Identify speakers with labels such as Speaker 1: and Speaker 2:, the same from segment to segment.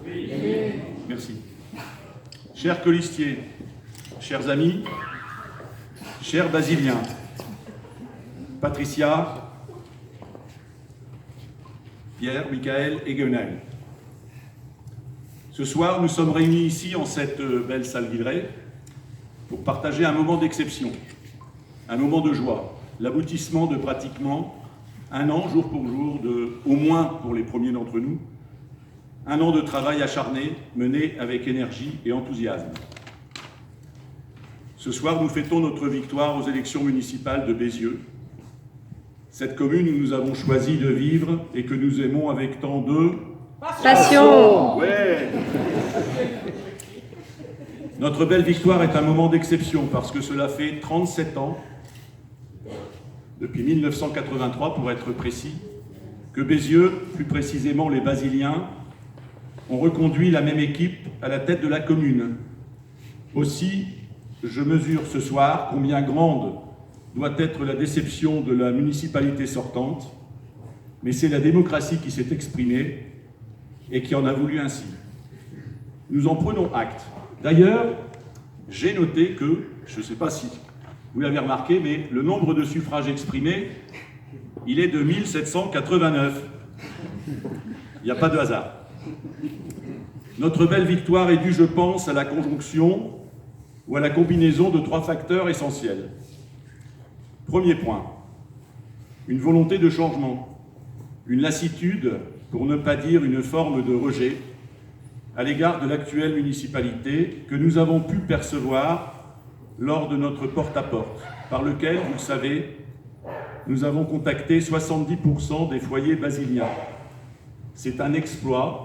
Speaker 1: Oui.
Speaker 2: Merci. Chers colistiers, chers amis, chers basiliens, Patricia, Pierre, Michael et Guenaël. Ce soir, nous sommes réunis ici en cette belle salle vitrée pour partager un moment d'exception, un moment de joie, l'aboutissement de pratiquement un an, jour pour jour, au moins pour les premiers d'entre nous, un an de travail acharné, mené avec énergie et enthousiasme. Ce soir, nous fêtons notre victoire aux élections municipales de Bézieux, cette commune où nous avons choisi de vivre et que nous aimons avec tant de...
Speaker 3: Passion.
Speaker 2: Ouais. Notre belle victoire est un moment d'exception parce que cela fait 37 ans, depuis 1983 pour être précis, que Bézieux, plus précisément les Basiliens, ont reconduit la même équipe à la tête de la commune. Aussi, je mesure ce soir combien grande doit être la déception de la municipalité sortante, mais c'est la démocratie qui s'est exprimée et qui en a voulu ainsi. Nous en prenons acte. D'ailleurs, j'ai noté que, je ne sais pas si vous l'avez remarqué, mais le nombre de suffrages exprimés, il est de 1789. Il n'y a pas de hasard. Notre belle victoire est due, je pense, à la conjonction ou à la combinaison de 3 facteurs essentiels. Premier point, une volonté de changement, une lassitude, pour ne pas dire une forme de rejet, à l'égard de l'actuelle municipalité que nous avons pu percevoir lors de notre porte-à-porte, par lequel, vous le savez, nous avons contacté 70% des foyers basiliens. C'est un exploit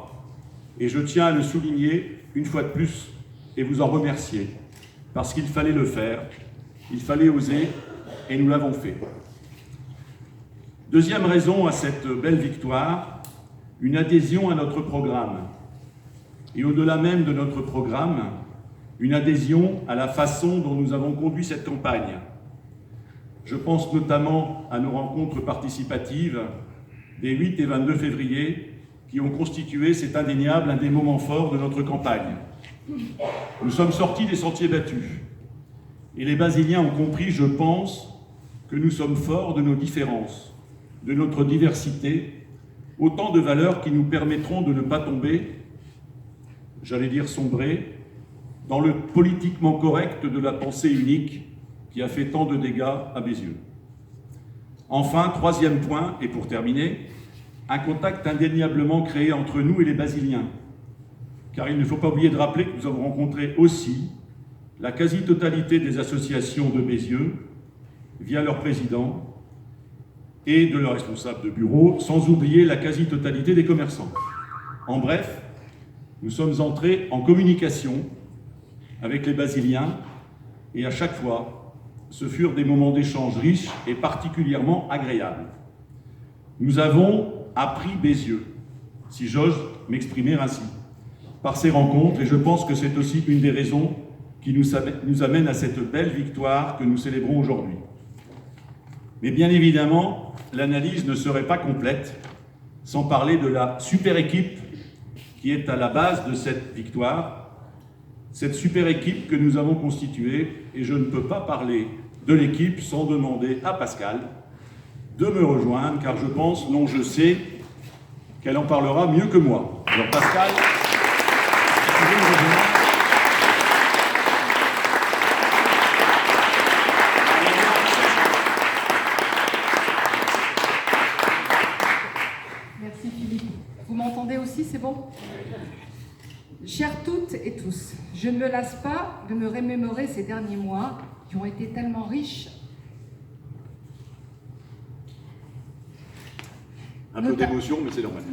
Speaker 2: et je tiens à le souligner une fois de plus et vous en remercier, parce qu'il fallait le faire, il fallait oser et nous l'avons fait. Deuxième raison à cette belle victoire, une adhésion à notre programme. Et au-delà même de notre programme, une adhésion à la façon dont nous avons conduit cette campagne. Je pense notamment à nos rencontres participatives des 8 et 22 février qui ont constitué, c'est indéniable, un des moments forts de notre campagne. Nous sommes sortis des sentiers battus et les Basiliens ont compris, je pense, que nous sommes forts de nos différences, de notre diversité, autant de valeurs qui nous permettront de ne pas tomber, j'allais dire sombrer, dans le politiquement correct de la pensée unique qui a fait tant de dégâts à Bézieux. Enfin, troisième point, et pour terminer, un contact indéniablement créé entre nous et les Basiliens, car il ne faut pas oublier de rappeler que nous avons rencontré aussi la quasi-totalité des associations de Bézieux, via leur président et de leurs responsables de bureau, sans oublier la quasi-totalité des commerçants. En bref, nous sommes entrés en communication avec les Basiliens et à chaque fois, ce furent des moments d'échange riches et particulièrement agréables. Nous avons appris Bézieux, si j'ose m'exprimer ainsi, par ces rencontres, et je pense que c'est aussi une des raisons qui nous amène à cette belle victoire que nous célébrons aujourd'hui. Mais bien évidemment, l'analyse ne serait pas complète sans parler de la super équipe qui est à la base de cette victoire, cette super équipe que nous avons constituée, et je ne peux pas parler de l'équipe sans demander à Pascal de me rejoindre, car je pense, non je sais, qu'elle en parlera mieux que moi. Alors Pascal, si tu veux me rejoindre.
Speaker 4: Merci Philippe. Vous m'entendez aussi, c'est bon? Chères toutes et tous, je ne me lasse pas de me remémorer ces derniers mois qui ont été tellement riches.
Speaker 2: Un peu d'émotion, mais c'est normal.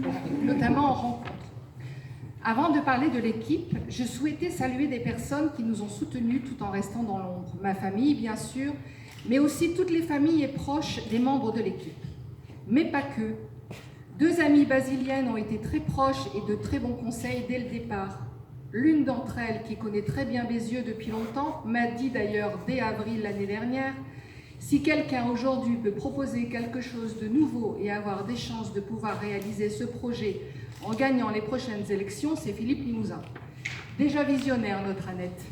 Speaker 4: Notamment en rencontre. Avant de parler de l'équipe, je souhaitais saluer des personnes qui nous ont soutenus tout en restant dans l'ombre. Ma famille, bien sûr, mais aussi toutes les familles et proches des membres de l'équipe. Mais pas que. 2 amies basiliennes ont été très proches et de très bons conseils dès le départ. L'une d'entre elles, qui connaît très bien Bézieux depuis longtemps, m'a dit d'ailleurs dès avril l'année dernière « Si quelqu'un aujourd'hui peut proposer quelque chose de nouveau et avoir des chances de pouvoir réaliser ce projet en gagnant les prochaines élections, c'est Philippe Limousin. Déjà visionnaire, notre Annette.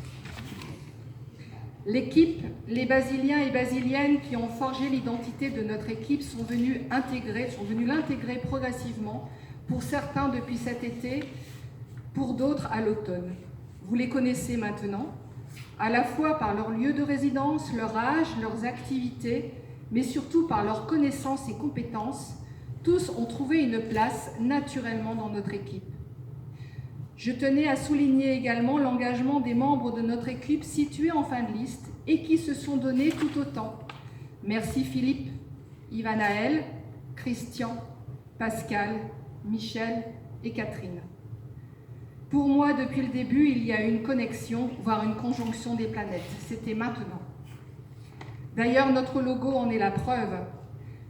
Speaker 4: L'équipe, les Basiliens et Basiliennes qui ont forgé l'identité de notre équipe sont venus l'intégrer progressivement, pour certains depuis cet été, pour d'autres à l'automne. Vous les connaissez maintenant, à la fois par leur lieu de résidence, leur âge, leurs activités, mais surtout par leurs connaissances et compétences. Tous ont trouvé une place naturellement dans notre équipe. Je tenais à souligner également l'engagement des membres de notre équipe situés en fin de liste et qui se sont donnés tout autant. Merci Philippe, Ivanaël, Christian, Pascal, Michel et Catherine. Pour moi, depuis le début, il y a une connexion, voire une conjonction des planètes. C'était maintenant. D'ailleurs, notre logo en est la preuve.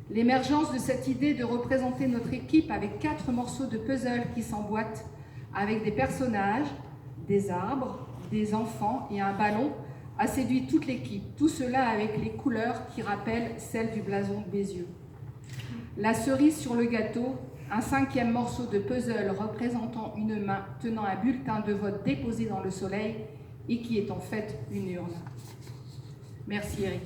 Speaker 4: L'émergence de cette idée de représenter notre équipe avec 4 morceaux de puzzle qui s'emboîtent, avec des personnages, des arbres, des enfants et un ballon, a séduit toute l'équipe. Tout cela avec les couleurs qui rappellent celles du blason de Bézieux. La cerise sur le gâteau, un 5e morceau de puzzle représentant une main tenant un bulletin de vote déposé dans le soleil et qui est en fait une urne. Merci Eric.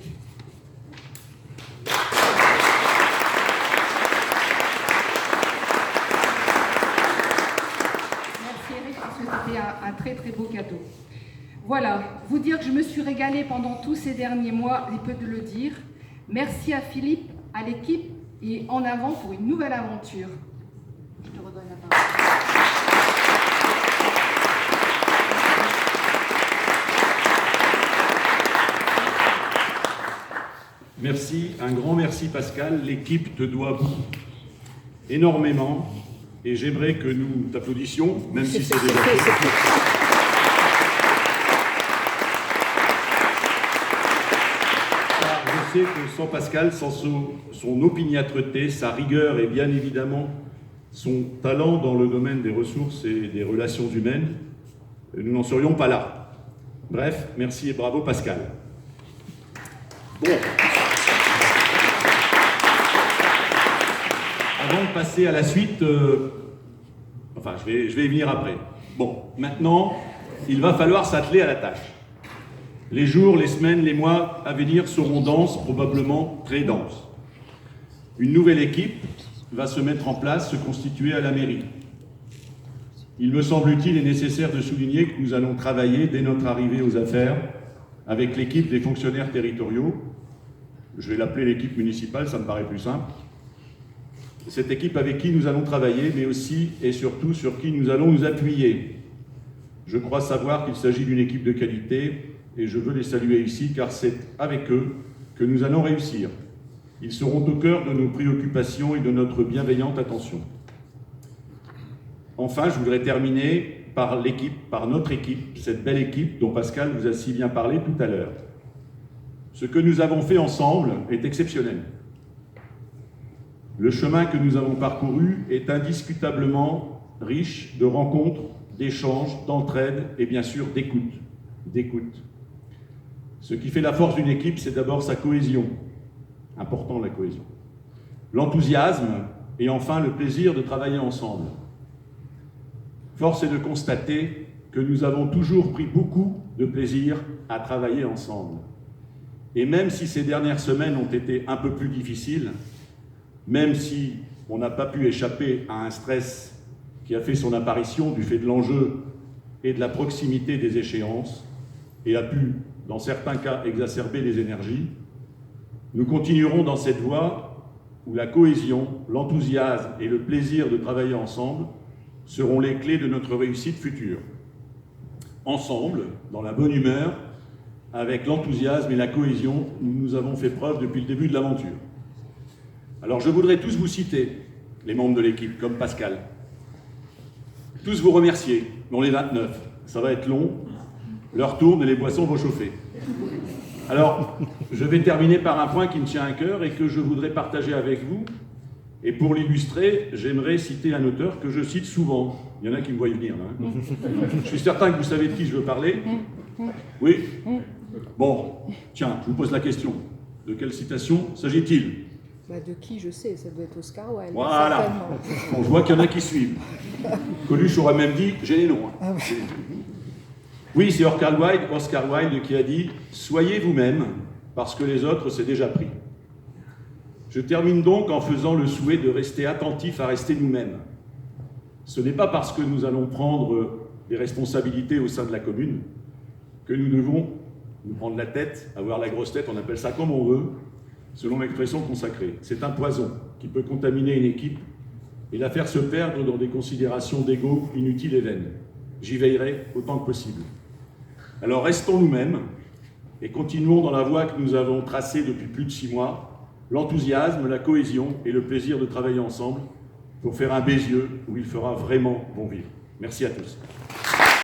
Speaker 4: C'était un très très beau cadeau. Voilà, vous dire que je me suis régalée pendant tous ces derniers mois, il peut le dire. Merci à Philippe, à l'équipe et en avant pour une nouvelle aventure. Je te redonne la parole.
Speaker 2: Merci, un grand merci Pascal, l'équipe te doit énormément. Et j'aimerais que nous t'applaudissions, même si c'est déjà fait. Je sais que sans Pascal, sans son opiniâtreté, sa rigueur et bien évidemment son talent dans le domaine des ressources et des relations humaines, nous n'en serions pas là. Bref, merci et bravo Pascal. Bon. Avant de passer à la suite, je vais y venir après. Bon, maintenant, il va falloir s'atteler à la tâche. Les jours, les semaines, les mois à venir seront denses, probablement très denses. Une nouvelle équipe va se mettre en place, se constituer à la mairie. Il me semble utile et nécessaire de souligner que nous allons travailler dès notre arrivée aux affaires avec l'équipe des fonctionnaires territoriaux. Je vais l'appeler l'équipe municipale, ça me paraît plus simple. Cette équipe avec qui nous allons travailler, mais aussi et surtout sur qui nous allons nous appuyer. Je crois savoir qu'il s'agit d'une équipe de qualité et je veux les saluer ici car c'est avec eux que nous allons réussir. Ils seront au cœur de nos préoccupations et de notre bienveillante attention. Enfin, je voudrais terminer par notre équipe, cette belle équipe dont Pascal vous a si bien parlé tout à l'heure. Ce que nous avons fait ensemble est exceptionnel. Le chemin que nous avons parcouru est indiscutablement riche de rencontres, d'échanges, d'entraide et bien sûr d'écoute. Ce qui fait la force d'une équipe, c'est d'abord sa cohésion. Important la cohésion. L'enthousiasme et enfin le plaisir de travailler ensemble. Force est de constater que nous avons toujours pris beaucoup de plaisir à travailler ensemble. Et même si ces dernières semaines ont été un peu plus difficiles, même si on n'a pas pu échapper à un stress qui a fait son apparition du fait de l'enjeu et de la proximité des échéances, et a pu, dans certains cas, exacerber les énergies, nous continuerons dans cette voie où la cohésion, l'enthousiasme et le plaisir de travailler ensemble seront les clés de notre réussite future. Ensemble, dans la bonne humeur, avec l'enthousiasme et la cohésion, nous avons fait preuve depuis le début de l'aventure. Alors je voudrais tous vous citer, les membres de l'équipe, comme Pascal. Tous vous remercier, on est 29, ça va être long, l'heure tourne et les boissons vont chauffer. Alors, je vais terminer par un point qui me tient à cœur et que je voudrais partager avec vous. Et pour l'illustrer, j'aimerais citer un auteur que je cite souvent. Il y en a qui me voient venir, là. Hein. Je suis certain que vous savez de qui je veux parler. Oui? Bon, tiens, je vous pose la question. De quelle citation s'agit-il?
Speaker 3: De qui je sais, ça doit être Oscar Wilde.
Speaker 2: Voilà.
Speaker 3: Certainement.
Speaker 2: Bon, je vois qu'il y en a qui suivent. Coluche aurait même dit « j'ai les noms ».
Speaker 3: Ah ouais.
Speaker 2: Oui, c'est Oscar Wilde qui a dit « soyez vous-même, parce que les autres, c'est déjà pris ». Je termine donc en faisant le souhait de rester attentif à rester nous-mêmes. Ce n'est pas parce que nous allons prendre des responsabilités au sein de la commune que nous devons nous prendre la tête, avoir la grosse tête, on appelle ça comme on veut, selon l'expression consacrée. C'est un poison qui peut contaminer une équipe et la faire se perdre dans des considérations d'ego inutiles et vaines. J'y veillerai autant que possible. Alors restons nous-mêmes et continuons dans la voie que nous avons tracée depuis plus de 6 mois, l'enthousiasme, la cohésion et le plaisir de travailler ensemble pour faire un Bézieux où il fera vraiment bon vivre. Merci à tous.